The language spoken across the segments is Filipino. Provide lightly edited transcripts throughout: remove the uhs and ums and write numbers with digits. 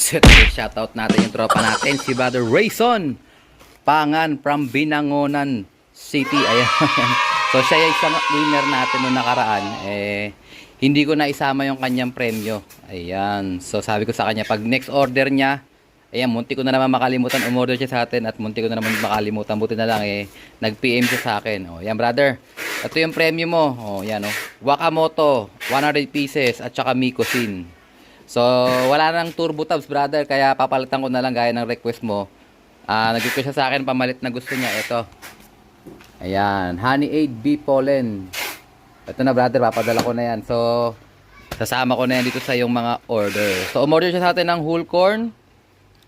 Shoutout natin yung tropa natin, si Brother Rayson Pangan from Binangonan City. Ayan. So siya yung isang winner natin noong nakaraan. Hindi ko na isama yung kanyang premyo. Ayan. So sabi ko sa kanya, pag next order niya, ayan, munti ko na naman makalimutan. Umorder siya sa atin at munti ko na naman makalimutan. Buti na lang nag-PM siya sa akin. O, yan brother. Ito yung premyo mo. O, yan o. Wakamoto, 100 pieces at saka Mikosin. So, wala nang turbo tabs brother. Kaya papalitan ko na lang gaya ng request mo. Nag-request siya sa akin pamalit na gusto niya. Ito. Ayan. Honey Aid Bee Pollen. Ito na brother. Papadala ko na yan. So, sasama ko na yan dito sa yung mga order. So, umorder siya sa atin ng whole corn,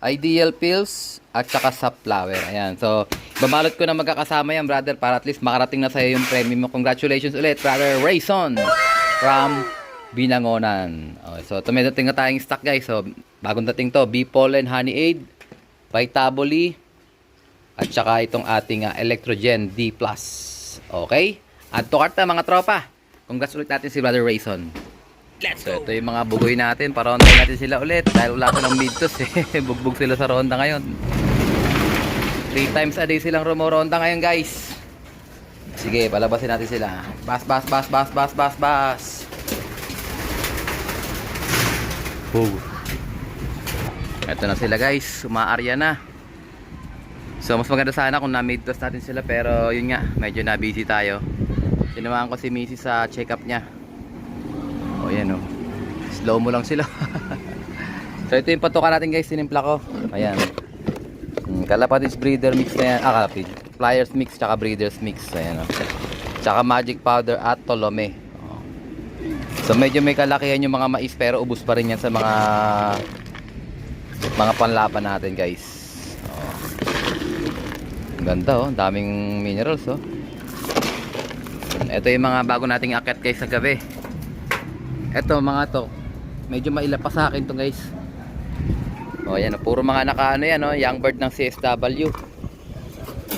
Ideal Pills at saka Sunflower. Ayan. So, babalot ko na magkakasama yan, brother, para at least makarating na sa'yo yung premium mo. Congratulations ulit, brother Rayson from Binangonan. Okay, so, ito may dating na tayong stock, guys. So, bagong dating to. Bee Pollen, Honey Aid, Vitaboli, at saka itong ating Electrogen D+. Okay? At to cart na, mga tropa. Congrats ulit natin si brother Rayson. Let's go! So, ito yung mga bugoy natin. Para ronda natin sila ulit. Dahil wala silang midtos bugbog sila sa ronda ngayon. 3 times a day silang rumoronda ngayon, guys. Sige, palabasin natin sila. Bas, bas, bas, bas, bas, bas, bas. Ito na sila, guys. Umaarya na. So, mas maganda sana kung na-midtos natin sila. Pero, yun nga. Medyo na-busy tayo. Sinumaan ko si Missy sa check-up niya. O yan o. Slow mo lang sila. So ito yung patukan natin, guys. Sinimpla ko. Ayan. Kalapatids breeder mix na yan. Kalapatids. Pliers mix tsaka breeders mix. Ayan o. Tsaka magic powder at tolome. O. So medyo may kalakihan yung mga mais. Pero ubos pa rin yan sa mga panlaban natin, guys. O. Ganda o. Daming minerals o. Ito yung mga bago nating akyat, guys, sa gabi. Eto mga to, medyo mailap pa sa akin to, guys. O yan, puro mga nakaano yan, young bird ng CSW.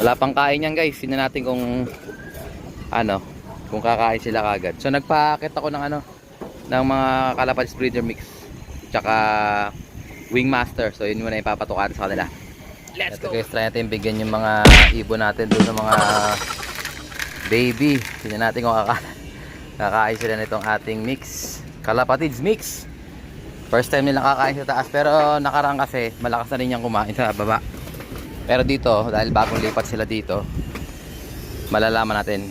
Wala pang kain yan, guys. Tingnan natin kung kung kakain sila kagad. So nagpa-akit ako ng ng mga Kalapatids breeder mix tsaka Wingmaster. So yun muna ipapatukan sa kanila. Let's go. Guys, try natin bigyan yung mga ibon natin doon ng mga baby. Tingnan natin kung kakain sila nitong ating mix, Kalapatids mix. First time nilang kakain sa taas, pero nakaraan kasi malakas na rin yung kumain sa baba. Pero dito, dahil bagong lipat sila dito, malalaman natin.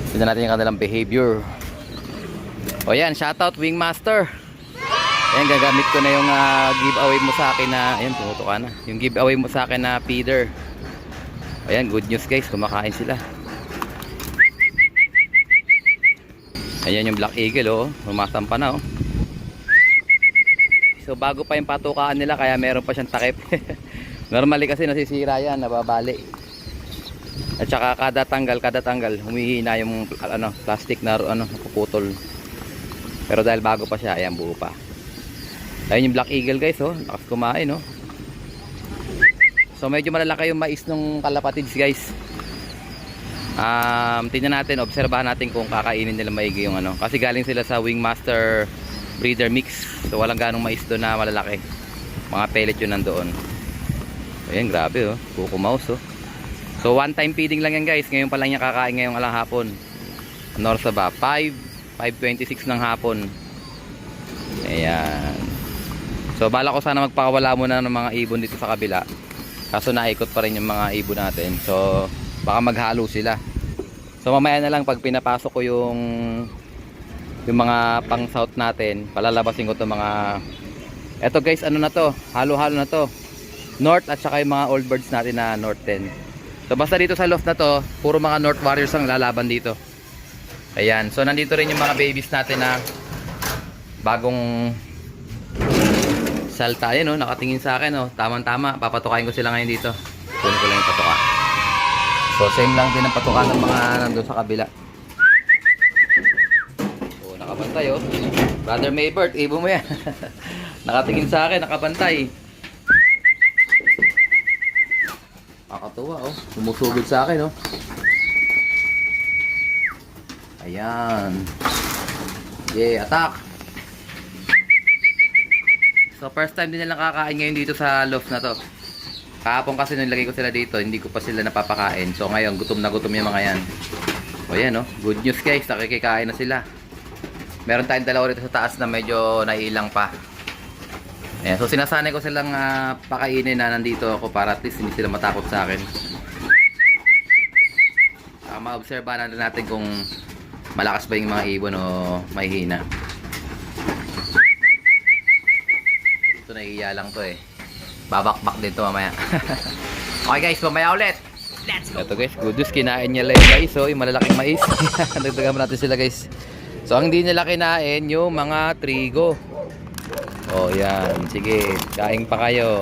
Tignan natin yung kanilang behavior. O yan, shoutout Wingmaster. Ayan, gagamit ko na yung giveaway mo sa akin na, ayan, tumutuka na. Yung giveaway mo sa akin na feeder. Ayan, good news, guys, kumakain sila. Ayan yung Black Eagle, oh. Humasampa na, oh. So bago pa yung patukaan nila, kaya meron pa siyang takip. Normally kasi nasisira yan, nababali. At saka kada tanggal humihina yung plastic na napuputol. Pero dahil bago pa siya, ayan, buo pa. Ayan yung Black Eagle, guys, oh. Lakas kumain, oh. So medyo malalaki yung mais ng Kalapatids, guys. Tingnan natin, obserbahan natin kung kakainin nila maigi yung kasi galing sila sa Wingmaster breeder mix. So walang ganong mais doon na malalaki. Mga pellet yun nandoon. So ayan, grabe, oh. Buko mouse, oh. So one time feeding lang yan, guys. Ngayon pa lang niya kakain ngayong alang hapon. Ano sa ba? 5:26 ng hapon. Ayan. So bala ko sana magpakawala muna ng mga ibon dito sa kabila. Kaso naikot pa rin yung mga ibon natin. So baka maghalo sila. So mamaya na lang pag pinapasok ko yung mga pang south natin, palalabasin ko to mga, eto, guys, na to, halo-halo na to, north at saka yung mga old birds natin na north 10. So basta dito sa loft na to, puro mga north warriors ang lalaban dito. Ayan, so nandito rin yung mga babies natin na bagong salta. Ayan, nakatingin sa akin, tamang-tama, papatukain ko sila ngayon dito. Kunin ko lang yung patuka. So same lang din ang patukan ng mga nandun sa kabila. Oh, nakabantay, oh. Brother Maybert, ibo mo yan. Nakatingin sa akin, nakabantay. Nakakatuwa, oh. Sumusugod sa akin, oh. Ayan. Yeah, attack. So first time din nilang kakain ngayon dito sa loft na to. Kahapon kasi nung nilagay ko sila dito, hindi ko pa sila napapakain. So ngayon, gutom na gutom yung mga yan. O yan, no? Good news guys, nakikikain na sila. Meron tayong dalawa dito sa taas na medyo naiilang pa. Ayan, so sinasanay ko silang pakainin na nandito ako para at least hindi sila matakot sa akin. Ma-obserbahan natin kung malakas ba yung mga ibon o mahihina. Ito nahihiya lang to eh. Babakbak din to mamaya. Okay guys, mamaya ulit. Let's go! Ito guys, good news, kinain niya lang yung mais. So, yung malalaking mais. Nagdagan natin sila guys. So, ang hindi nila kinain yung mga trigo. Oh, yan. Sige, kain pa kayo.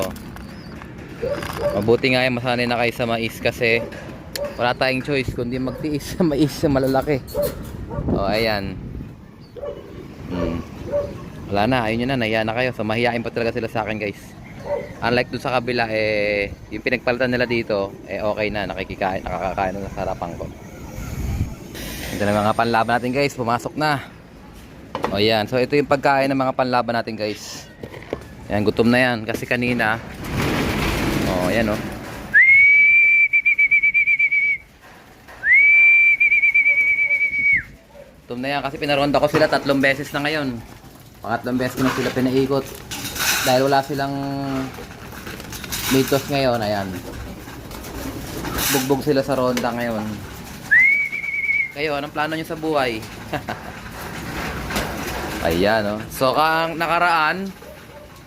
Mabuti nga yung masanay na kayo sa mais kasi wala tayong choice kundi magtiis sa mais sa malalaki. Oh, ayan. Wala na, ayun yun na, nahiya na kayo. So, mahihain pa talaga sila sa akin guys. Unlike dun sa kabila, yung pinagpalitan nila dito, okay na, nakikikain, nakakakain na sa harapan ko. Ito na mga panlaban natin guys, pumasok na. O yan, so ito yung pagkain ng mga panlaban natin guys. Yan, gutom na yan kasi kanina. O yan o. Gutom na yan kasi pinaronda ko sila 3 beses na ngayon. Pangatlong beses ko na sila pinaikot. Dahil wala silang mitos ngayon, ayan. Bugbog sila sa ronda ngayon. Kayo, anong plano nyo sa buhay? Ayan, no? So, ang nakaraan,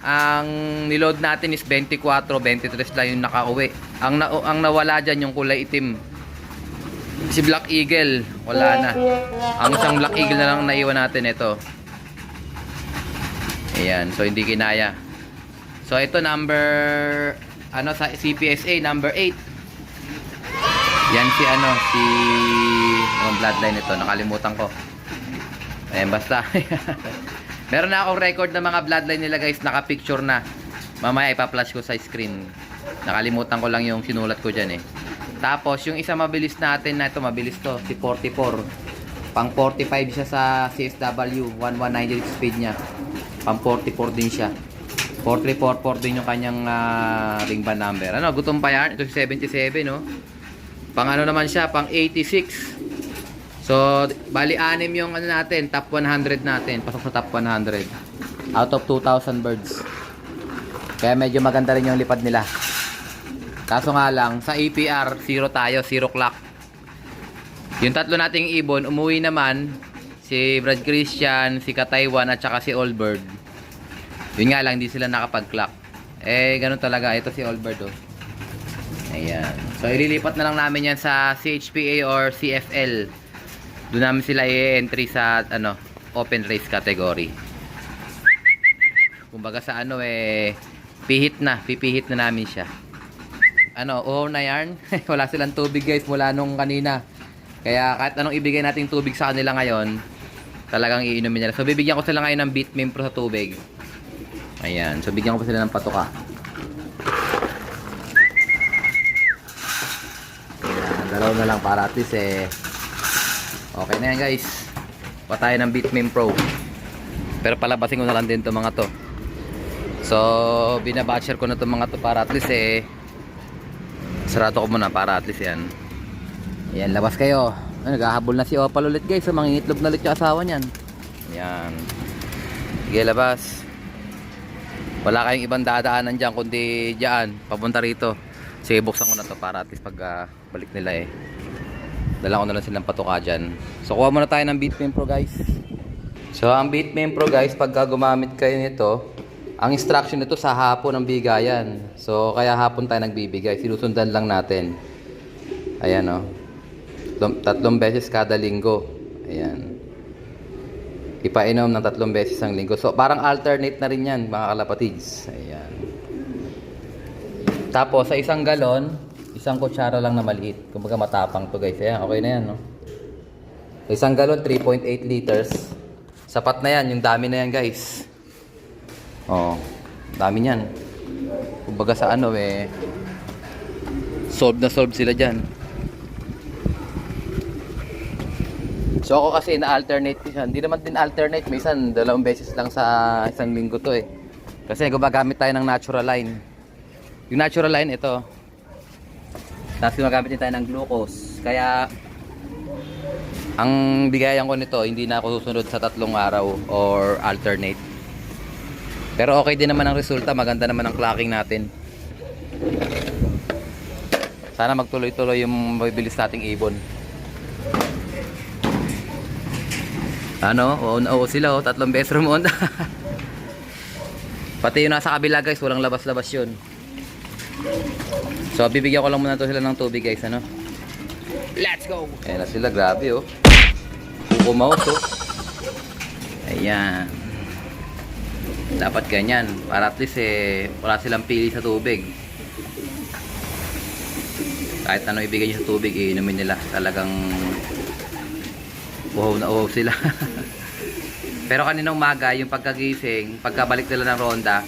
ang niload natin is 24, 23 lang yung nakauwi. Ang nawala dyan yung kulay itim. Si Black Eagle, wala na. Ang isang Black Eagle na lang naiwan natin, ito. Ayan, so hindi kinaya. So, ito number, sa CPSA, number 8. Yan si, yung bloodline ito, nakalimutan ko. Ayan, basta. Meron na akong record ng mga bloodline nila guys, naka-picture na. Mamaya ipa-flash ko sa screen. Nakalimutan ko lang yung sinulat ko dyan eh. Tapos, yung isa mabilis natin na ito, mabilis to, si 44. Pang 45 siya sa CSW, 1198 speed niya. Pang 44 din siya. 4344 din yung kanyang ring band number. Ano, gutom pa yan. Ito si 77, no? Pang ano naman siya, pang 86. So, bali 6 yung natin, top 100 natin. Pasok sa top 100. Out of 2,000 birds. Kaya medyo maganda rin yung lipad nila. Kaso nga lang, sa APR, 0 tayo, 0 clock. Yung tatlo nating ibon, umuwi naman. Si Brad Christian, si Kataiwan, at saka si Allbird. Yun nga lang, hindi sila nakapag-clock. Ganun talaga. Ito si Allbird, oh. Ayan. So, ililipat na lang namin yan sa CHPA or CFL. Doon namin sila i-entry sa open race category. Kumbaga sa pipihit na namin siya. Uhaw na yarn. Wala silang tubig guys mula nung kanina. Kaya kahit anong ibigay nating tubig sa kanila ngayon, talagang iinumin nila. So bibigyan ko sila ngayon ng Beat Mimpro sa tubig. Ayan. So bigyan ko pa sila ng patuka. Ayan. Dalaw na lang para at least okay na yan guys. Pa tayo ng Beat Mimpro. Pero palabasin ko na lang din to mga to. So binabatcher ko na to mga to para at least sarado ko muna para at least yan. Ayan, labas kayo. Naghahabol na si Opal ulit guys. So mangingitlog na ulit yung asawa niyan. Ayan. Sige, labas. Wala kayong ibang dadaanan dyan kundi dyan, papunta rito. Sige, buksan ko na to para at least pag balik nila dala ko na lang silang patuka dyan. So kuha muna tayo ng Beat Mimpro guys. So ang Beat Mimpro guys, pagka gumamit kayo nito, ang instruction nito sa hapon ang bigayan. So kaya hapon tayo nagbibigay, sinusundan lang natin. Ayan o, 3 beses kada linggo. Ayan, ipainom ng 3 beses ang linggo. So parang alternate na rin yan mga kalapatids. Ayan. Tapos sa 1 galon, 1 kutsara lang na maliit. Kumbaga matapang to guys. Ayan, okay na yan, no? Sa 1 galon, 3.8 liters. Sapat na yan, yung dami na yan guys. Dami niyan. Kumbaga sa solve na solve sila dyan. So ako kasi na-alternate ko siya. Hindi naman din alternate. Minsan 2 beses lang sa 1 linggo to Kasi gumagamit tayo ng natural line. Yung natural line, ito. Tapos gumagamit din tayo ng glucose. Kaya, ang bigayan ko nito, hindi na ako susunod sa 3 araw or alternate. Pero okay din naman ang resulta. Maganda naman ang clocking natin. Sana magtuloy-tuloy yung mabibilis nating ibon. Ano? Oo sila, 3 beses rumonda. Pati yung nasa kabila guys, walang labas-labas yun. So bibigyan ko lang muna to sila ng tubig guys, ano? Let's go! Ayan na sila, grabe oh. Kukumaos oh. Ayan. Dapat ganyan, para at least wala silang pili sa tubig. Kahit ano ibigay nyo sa tubig, iinumin nila. Talagang uhaw na uhaw sila. Pero kaninang umaga, yung pagkagising, pagkabalik nila ng ronda,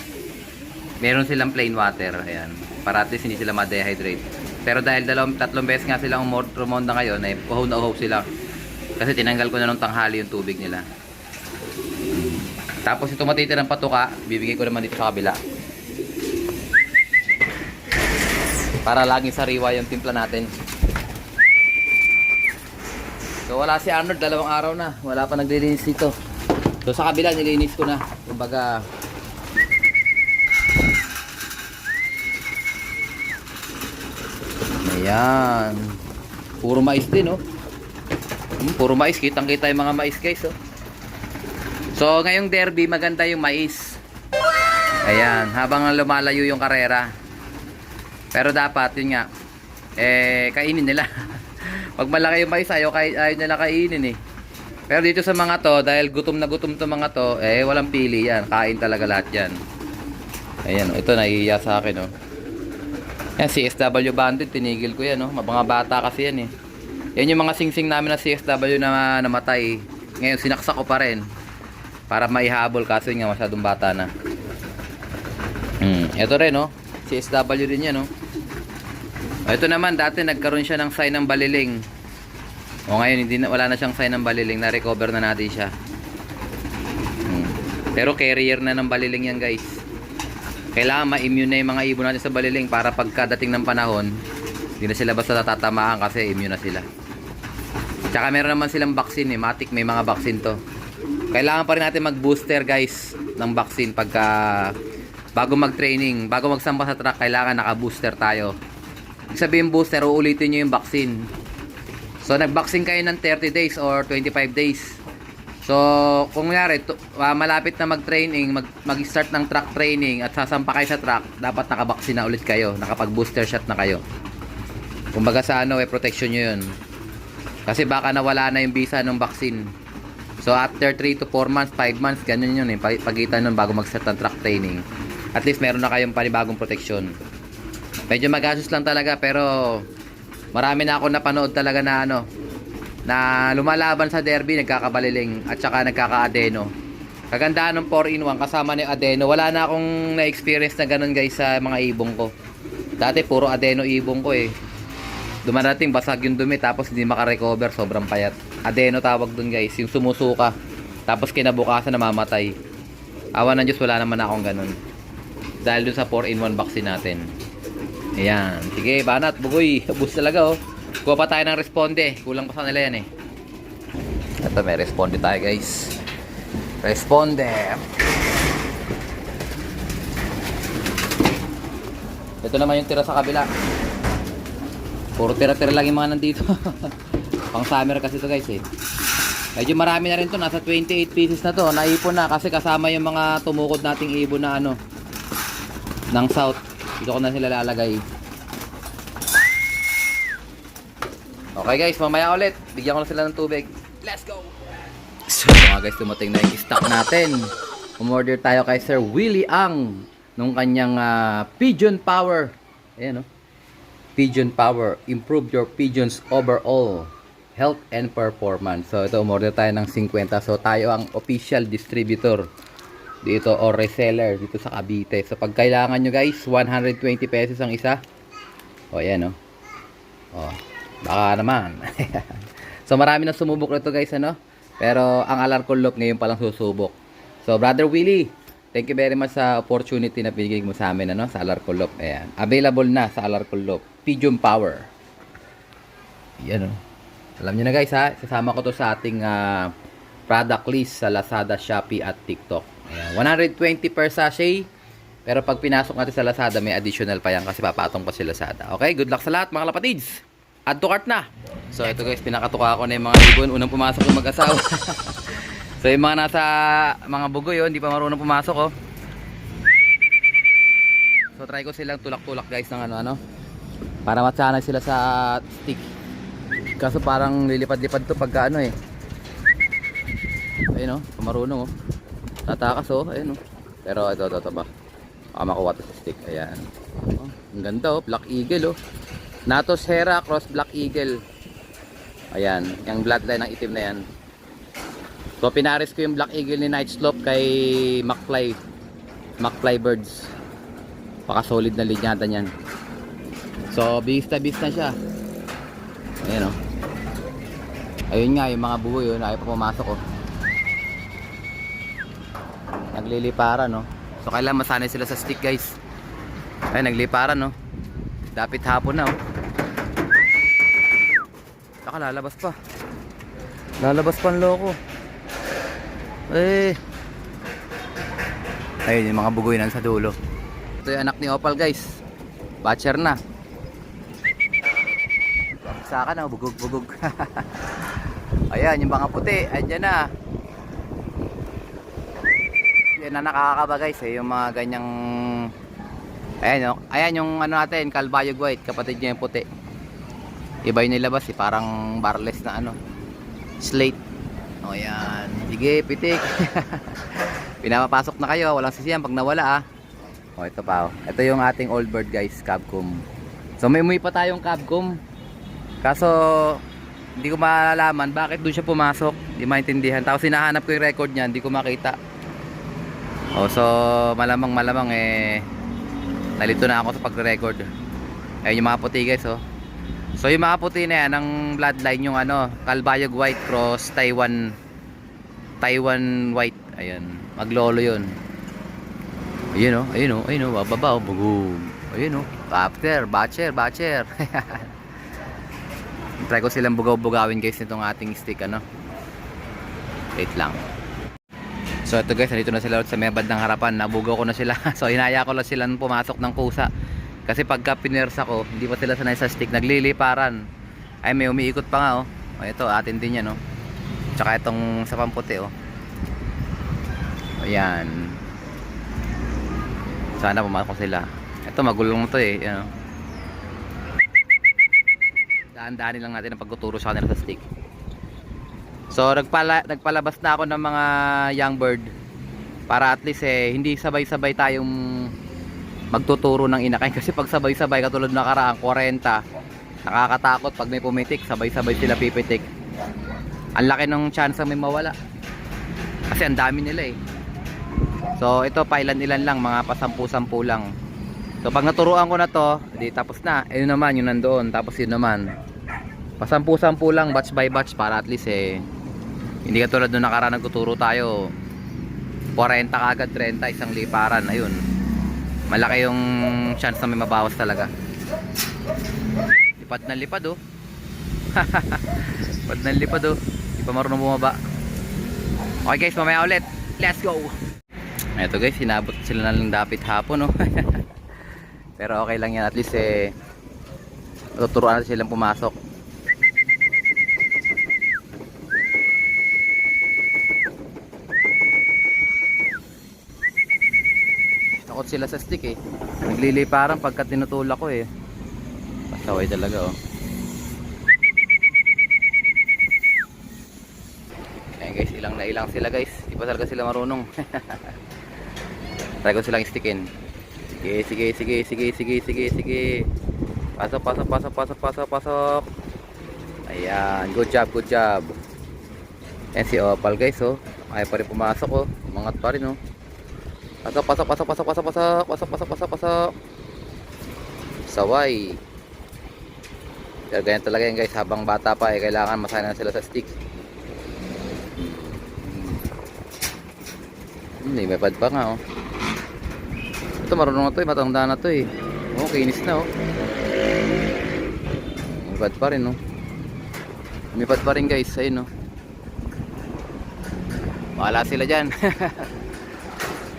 meron silang plain water. Ayan. Para at least hindi sila ma-dehydrate. Pero dahil 3 beses nga silang rumonda ngayon, ay uhaw na uhaw sila. Kasi tinanggal ko na nung tanghali yung tubig nila. Tapos ito matitirang patuka, bibigay ko naman dito sa kabila. Para laging sariwa yung timpla natin. So wala si Arnold, 2 araw na. Wala pa naglilinis dito. So sa kabila nilinis ko na. Kumbaga ayan. Puro mais din oh. Puro mais, kitang-kita yung mga mais guys oh. So ngayong derby maganda yung mais. Ayan, habang lumalayo yung karera. Pero dapat yun nga kainin nila. Pag malaki yung mais ayaw nila kainin eh. Pero dito sa mga to, dahil gutom na gutom to mga to, walang pili yan. Kain talaga lahat yan. Ayan, ito nahihiya sa akin, oh. Yan, CSW bandit, tinigil ko yan, oh. Mga bata kasi yan, eh. Yan yung mga singsing namin na CSW na namatay. Ngayon, sinaksak ko pa rin. Para maihabol, kasi nga masyadong bata na. Ito rin, oh. CSW din yan, oh. Ito naman, dati nagkaroon siya ng sign ng baliling. O ngayon wala na siyang sign ng baliling, na-recover na natin siya. Pero carrier na ng baliling yan guys. Kailangan ma-immune na yung mga ibon natin sa baliling para pagkadating ng panahon, hindi na sila basta natatamaan kasi immune na sila. Tsaka meron naman silang vaccine eh, matik may mga vaccine to. Kailangan pa rin natin mag-booster guys ng vaccine pagka bago mag-training, bago magsampa sa truck, kailangan naka-booster tayo. Ibig sabihin booster, uulitin nyo yung vaccine. So nag-vaccine kayo ng 30 days or 25 days. So kung nangyari malapit na mag-training, mag-start ng truck training at sasampa kayo sa truck, dapat naka-vaccine na ulit kayo, nakapag-booster shot na kayo. Kumbaga sa protection nyo yun. Kasi baka nawala na yung visa ng vaccine. So after 3 to 4 months, 5 months, ganyan yun pagitan nun bago mag-start ng truck training. At least meron na kayong panibagong protection. Medyo magastos lang talaga pero marami na ako napanood talaga na na lumalaban sa derby, nagkakabaliling at saka nagkaka-adeno. Kagandaan ng 4-in-1 kasama ni adeno. Wala na akong na-experience na ganun guys sa mga ibong ko. Dati puro adeno ibong ko eh. Dumarating basag yung dumi tapos hindi makarecover, sobrang payat. Adeno tawag dun guys, yung sumusuka. Tapos kinabukasan namamatay. Awa ng Diyos, wala naman akong ganun. Dahil dun sa 4-in-1 vaccine natin. Ayan. Sige, banat, bugoy. Bus talaga, oh. Kuha pa tayo ng responde. Kulang pa sa nila yan, eh. Ito, may responde tayo, guys. Responde. Ito naman yung tira sa kabila. Puro tira-tira lang yung mga nandito. Pang summer kasi ito, guys, eh. Medyo marami na rin to. Nasa 28 pieces na to. Naipon na kasi kasama yung mga tumukod nating ibon na ng south. Dito ko na sila lalagay. Okay guys, mamaya ulit. Bigyan ko na sila ng tubig. Let's go! So mga guys, dumating na yung stock natin. Umorder tayo kay Sir Willie Ang nung kanyang Pigeon Power. Ayan, Pigeon Power. Improve your pigeons overall health and performance. So ito, umorder tayo ng 50. So tayo ang official distributor dito or reseller dito sa Cavite. So pag kailangan nyo guys, 120 pesos ang isa. O ayan baka naman. So marami na sumubok nito guys Pero ang Alarcon Loop ngayon palang susubok. So Brother Willie, Thank you very much sa opportunity na binigay mo sa amin, ano, sa Alarcolop. Ayan. Available na sa Alarcolop. Pigeon Power. Yan, oh. Alam niyo na guys, ha. Sasama ko to sa ating product list sa Lazada, Shopee at TikTok. Ayan. 120 per sachet. Pero pag pinasok natin sa Lazada, may additional pa yan kasi papatong pa si Lazada. Okay, good luck sa lahat mga kapatids. Add to cart na. So ito guys, pinakatuka ko na yung mga ibon. Unang pumasok yung mag-asawa. So yung mga nasa mga bugoy, oh, hindi pa marunong pumasok, oh. So try ko silang tulak-tulak guys ng ano para matsanay sila sa stick. Kaso parang lilipad-lipad to pagka ano, eh. Ayun, oh, marunong, oh. Tatakas, oh, ayun, oh. Pero ito ba? Baka makuha to sa stick. Ayan. Oh, ang ganda, oh, Black Eagle, oh. Natos Hera cross Black Eagle. Ayan, yung bloodline ng itim na yan. So pinares ko yung Black Eagle ni Night Slope kay McFly Birds. Paka solid na linyada niyan. So bis na siya. Ayan, oh. Ayun nga yung mga buhay, oh, na ay pa pumasok, oh. Nagliliparan, no. So kailangan masanay sila sa stick guys. Ay nagliparan, no. Dapit hapon na, oh. Saka lalabas pa. Lalabas pa ang loko. Eh. Ayun yung mga bugoy nan sa dulo. Ito yung anak ni Opal guys. Batcher na. Saka na, bugog. Ayan yung mga puti. Ayan na. Yan na nakakaba guys, eh. Yung mga ganyang. Ayan, oh. Ayan yung ano natin, Calbayog White. Kapatid niya yung puti. Iba yung nilabas, eh. Parang barless na ano. Slate. O yan. Sige, pitik. Pinapapasok na kayo. Walang sisiyan pag nawala, ah. O ito pa, oh. Ito yung ating old bird guys, Capcom. So may umuwi pa tayong Capcom. Kaso hindi ko malalaman bakit doon siya pumasok. Hindi maintindihan. Tapos hinahanap ko yung record niya, hindi ko makita. O so malamang eh nalito na ako sa pagre-record. Ayun yung mga puti guys, oh. So yung mga puti na yan, ang bloodline yung ano, Calbayog White cross Taiwan White. Ayun, maglolo yun. Ayun, oh, bababa, oh, bugog. Ayun, oh, batcher. Try ko silang bugaw-bugawin guys nitong ating stick, ano. Wait lang. So ito guys, nandito na sila sa may bandang harapan. Nabugaw ko na sila. So hinaya ko lang sila pumasok ng kusa. Kasi pagka pinersa ko, hindi pa sila sanay sa stick, nagliliparan. Ay may umiikot pa nga, oh. O ito, atin din yan, oh. Tsaka itong sa pamputi, oh. Ayan. Sana pumasok sila. Ito magulong to, eh. Yan, oh. Daan-daanin lang natin ang pagtuturo sa kanila sa stick. So nagpalabas na ako ng mga young bird para at least hindi sabay-sabay tayong magtuturo ng inakay, kasi pag sabay-sabay katulad na nakaraang 40, nakakatakot pag may pumitik, sabay-sabay sila pipitik. Ang laki ng chance may mawala kasi ang dami nila, eh. So ito pailan-ilan lang, mga pasampu-sampu lang. So pag naturuan ko na to, di tapos na. Ayun naman yung nandoon, tapos yun naman. Pasampu-sampu lang, batch by batch, para at least hindi katulad nung nakaraan nagtuturo tayo 40 kagad, 30 isang liparan. Ayun, malaki yung chance na may mabawas talaga. Lipad na lipad, oh. Lipad na lipad, oh. Di pa marunong bumaba. Okay guys, mamaya ulit. Let's go. Eto guys, sinabot sila na lang dapit hapon, oh. Pero okay lang yan, at least tuturuan natin silang pumasok. Takot sila sa stick, eh. Nagliliparan pagka tinutulak ko, eh. Pasaway talaga, oh. Ayan guys, ilang na ilang sila guys. Di pa talaga sila marunong. Try ko silang stickin. Sige. Pasok. Ayan, good job. Ayan si Opal guys, oh. Kaya pa rin pumasok, oh. Umangat pa rin, oh. Pasok. Saway. Kaya ganyan talaga yan guys, habang bata pa, kailangan masanay na sila sa stick. May pad pa nga, oh. Ito marunong na to eh, matanda na to eh. Oh, kinis na oh. Lumipad pa rin oh. Lumipad pa rin guys, ayun oh. Wala sila dyan.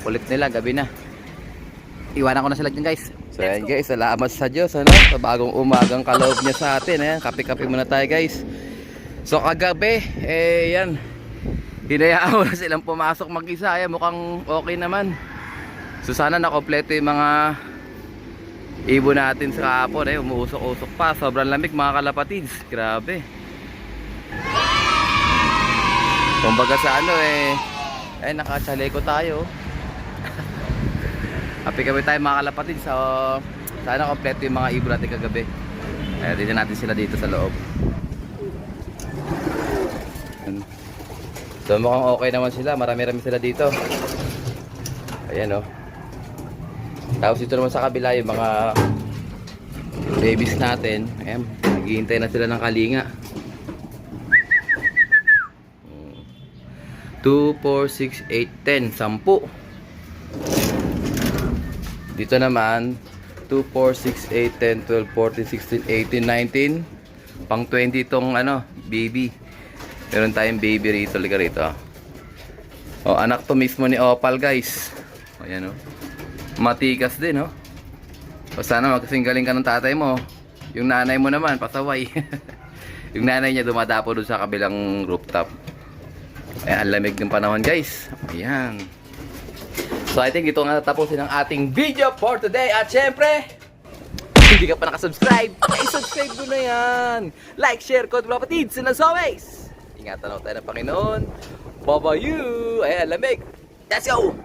Kulit nila, gabi na. Iwanan ko na sila dyan guys. So ayan guys, salamat sa Diyos ano, sa bagong umagang kaloob niya sa atin. Ayan, kape-kape muna tayo guys. So kagabi, yan. Hinayaan ko na silang pumasok mag-isa. Ayan, mukhang okay naman. So sana nakompleto yung mga ibon natin sa kapon. Umuusok-usok pa, sobrang lamig mga kalapatids. Grabe. Kumbaga sa ano nakachaleco tayo. Happy tayo mga kalapatids. So sana kompleto yung mga ibon natin kagabi. Dito natin sila dito sa loob. So mukhang okay naman sila, marami-rami sila dito. Ayan oh. Tapos dito naman sa kabila yung mga babies natin. Ayan, naghihintay na sila ng kalinga. 2, 4, 6, 8, 10, 10. Dito naman 2, 4, 6, 8, 10, 12, 14, 16, 18, 19. Pang 20 itong ano, baby. Meron tayong baby rito, liga rito. Oh, anak to mismo ni Opal, guys. Ayan oh. Matikas din oh. O sana magkasinggaling ka ng tatay mo. Yung nanay mo naman, pasaway. Yung nanay niya dumadapo doon sa kabilang rooftop. Ayan, ang lamig ng panahon, guys. Ayan. So I think ito nga natapusin ang ating video for today. At syempre, hindi ka pa nakasubscribe, i-subscribe mo na yan. Like, share, code, kapatids. And as always, ingatan tayo ng Panginoon. Bye-bye you. Ayan, lamig. Let's go.